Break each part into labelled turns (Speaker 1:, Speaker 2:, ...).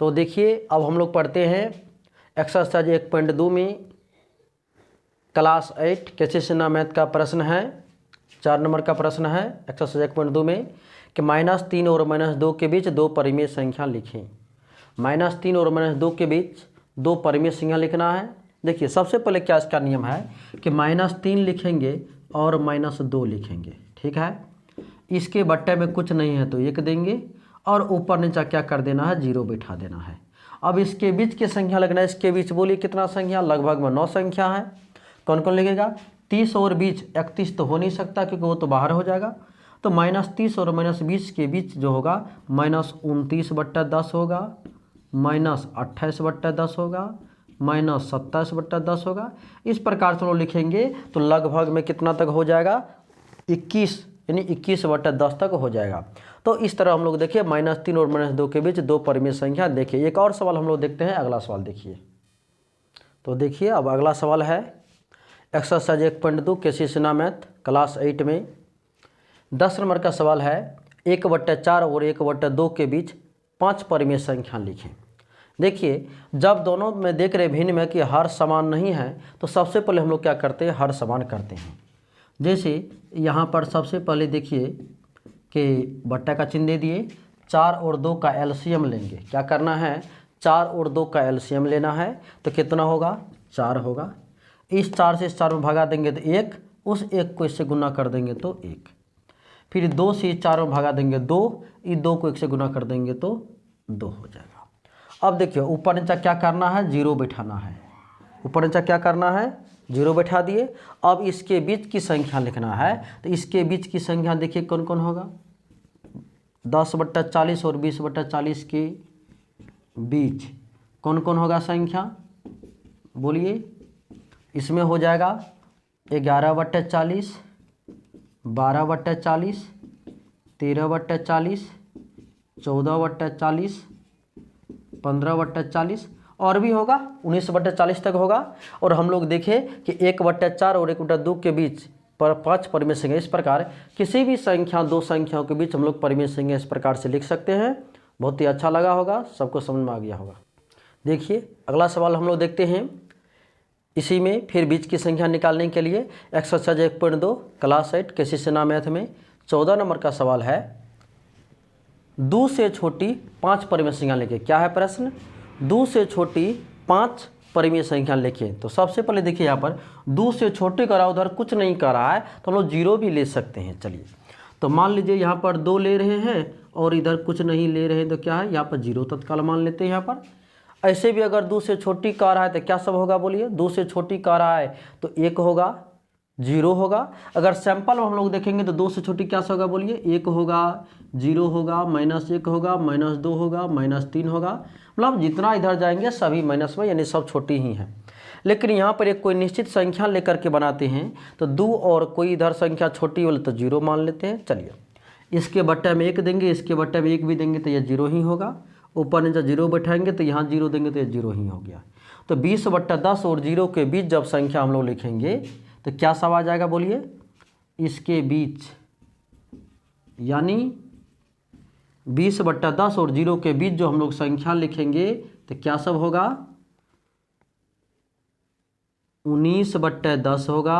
Speaker 1: तो देखिए अब हम लोग पढ़ते हैं एक्सरसाइज 1.2 में क्लास 8 केसीसीना मैथ का प्रश्न है। 4 नंबर का प्रश्न है एक्सरसाइज 1.2 में कि -3 और -2 के बीच दो परिमेय संख्या लिखें। -3 और -2 के बीच दो परिमेय संख्या लिखना है। देखिए सबसे पहले क्या इसका नियम है कि -3 लिखेंगे और -2 लिखेंगे, ठीक है। इसके बट्टे में कुछ नहीं है तो 1 देंगे और ऊपर नीचे क्या कर देना है, 0 बैठा देना है। अब इसके बीच की संख्या लगना है। इसके बीच बोलिए कितना संख्या, लगभग में 9 संख्या है। कौन कौन लिखेगा, 30 और बीच 31 तो हो नहीं सकता क्योंकि वो तो बाहर हो जाएगा। तो -30 और -20 के बीच जो होगा -29/10 होगा, -28/10 होगा, -27/10 होगा। इस प्रकार से लोग लिखेंगे तो लगभग में कितना तक हो जाएगा, 21 यानी 21/10 तक हो जाएगा। तो इस तरह हम लोग देखिए -3 और -2 के बीच दो परिमेय संख्या। देखिए एक और सवाल हम लोग देखते हैं। अगला सवाल देखिए, तो देखिए अब अगला सवाल है एक्सरसाइज 1.2 केसीसीना मैथ क्लास 8 में 10 नंबर का सवाल है। 1/4 और 1/2 के बीच 5 परिमेय संख्या लिखें। देखिए जब दोनों में देख रहे भिन्न में कि हर समान नहीं है तो सबसे पहले हम लोग क्या करते हैं, हर समान करते हैं। जैसे यहाँ पर सबसे पहले देखिए कि बट्टा का चिन्ह दे दिए, 4 और 2 का एलसीएम लेंगे। क्या करना है, 4 और 2 का एलसीएम लेना है। तो कितना होगा, 4 होगा। इस 4 से इस 4 में भगा देंगे तो 1, उस 1 को इससे गुना कर देंगे तो 1। फिर 2 से इस 4 में भगा देंगे 2, इस 2 को 1 से गुना कर देंगे तो 2 हो जाएगा। अब देखिए ऊपर नीचे क्या करना है, 0 बैठाना है। ऊपर नीचे क्या करना है, 0 बैठा दिए। अब इसके बीच की संख्या लिखना है। तो इसके बीच की संख्या देखिए कौन कौन होगा, 10/40 और 20/40 के बीच कौन कौन होगा संख्या, बोलिए। इसमें हो जाएगा 11/40, 12/40, 13/40, 14/40, 15/40 और भी होगा 19/40 तक होगा। और हम लोग देखें कि 1/4 और 1/2 के बीच पर 5 परिमेय संख्या। इस प्रकार किसी भी संख्या, दो संख्याओं के बीच हम लोग परिमेय संख्या इस प्रकार से लिख सकते हैं। बहुत ही अच्छा लगा होगा, सबको समझ में आ गया होगा। देखिए अगला सवाल हम लोग देखते हैं। इसी में फिर बीच की संख्या निकालने के लिए एक्सरसाइज 1.2 क्लास 8 केसीसीना मैथ में 14 नंबर का सवाल है। 2 से छोटी 5 परिमेय संख्या लिखें। क्या है प्रश्न, 2 से छोटी 5 परिमेय संख्या लिखें। तो सबसे पहले देखिए यहाँ पर 2 से छोटी करा, उधर कुछ नहीं कर रहा है तो हम लोग 0 भी ले सकते हैं। चलिए तो मान लीजिए यहाँ पर 2 ले रहे हैं और इधर कुछ नहीं ले रहे हैं तो क्या है, यहाँ पर 0 तत्काल मान लेते हैं। यहाँ पर ऐसे भी अगर 2 से छोटी का रहा है तो क्या सब होगा, बोलिए। 2 से छोटी का रहा है तो 1 होगा, 0 होगा। अगर सैंपल में हम लोग देखेंगे तो 2 से छोटी क्या होगा, बोलिए। 1 होगा, 0 होगा, -1 होगा, -2 होगा, -3 होगा। मतलब जितना इधर जाएंगे सभी माइनस में, यानी सब छोटी ही हैं। लेकिन यहाँ पर एक कोई निश्चित संख्या लेकर के बनाते हैं तो 2 और कोई इधर संख्या छोटी वाले तो 0 मान लेते हैं। चलिए इसके बट्टे में 1 देंगे, इसके बट्टे में 1 भी देंगे तो यह 0 ही होगा। ऊपर नीचे 0 बैठाएंगे तो यहाँ 0 देंगे तो ये 0 ही हो गया। तो 20/10 और 0 के बीच जब संख्या हम लोग लिखेंगे तो क्या सब आ जाएगा, बोलिए। इसके बीच यानी 20/10 और 0 के बीच जो हम लोग संख्या लिखेंगे तो क्या सब होगा, 19/10 होगा,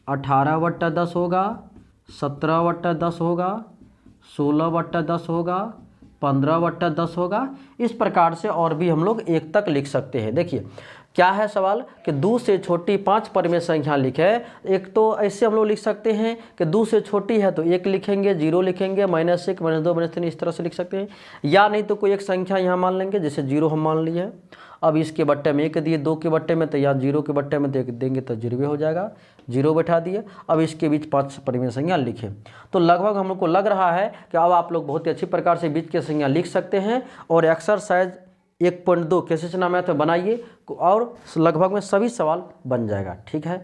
Speaker 1: 18/10 होगा, 17/10 होगा, 16/10 होगा, 15/10 होगा। इस प्रकार से और भी हम लोग 1 तक लिख सकते हैं। देखिए क्या है सवाल कि 2 से छोटी 5 परिमेय संख्या लिखे। एक तो ऐसे हम लोग लिख सकते हैं कि 2 से छोटी है तो 1 लिखेंगे, 0 लिखेंगे, -1, -2, -3 इस तरह से लिख सकते हैं। या नहीं तो कोई एक संख्या यहाँ मान लेंगे, जैसे 0 हम मान लिए। अब इसके बट्टे में 1 दिए, 2 के बट्टे में तो यहाँ 0 के बट्टे में देंगे तो 0 हो जाएगा, 0 बैठा दिए। अब इसके बीच 5 परिमेय संख्या लिखे। तो लगभग हम लोग को लग रहा है कि अब आप लोग बहुत ही अच्छी प्रकार से बीच की संख्या लिख सकते हैं। और एक्सरसाइज 1.2 केसीसीना मैथ में बनाइए और लगभग में सभी सवाल बन जाएगा। ठीक है।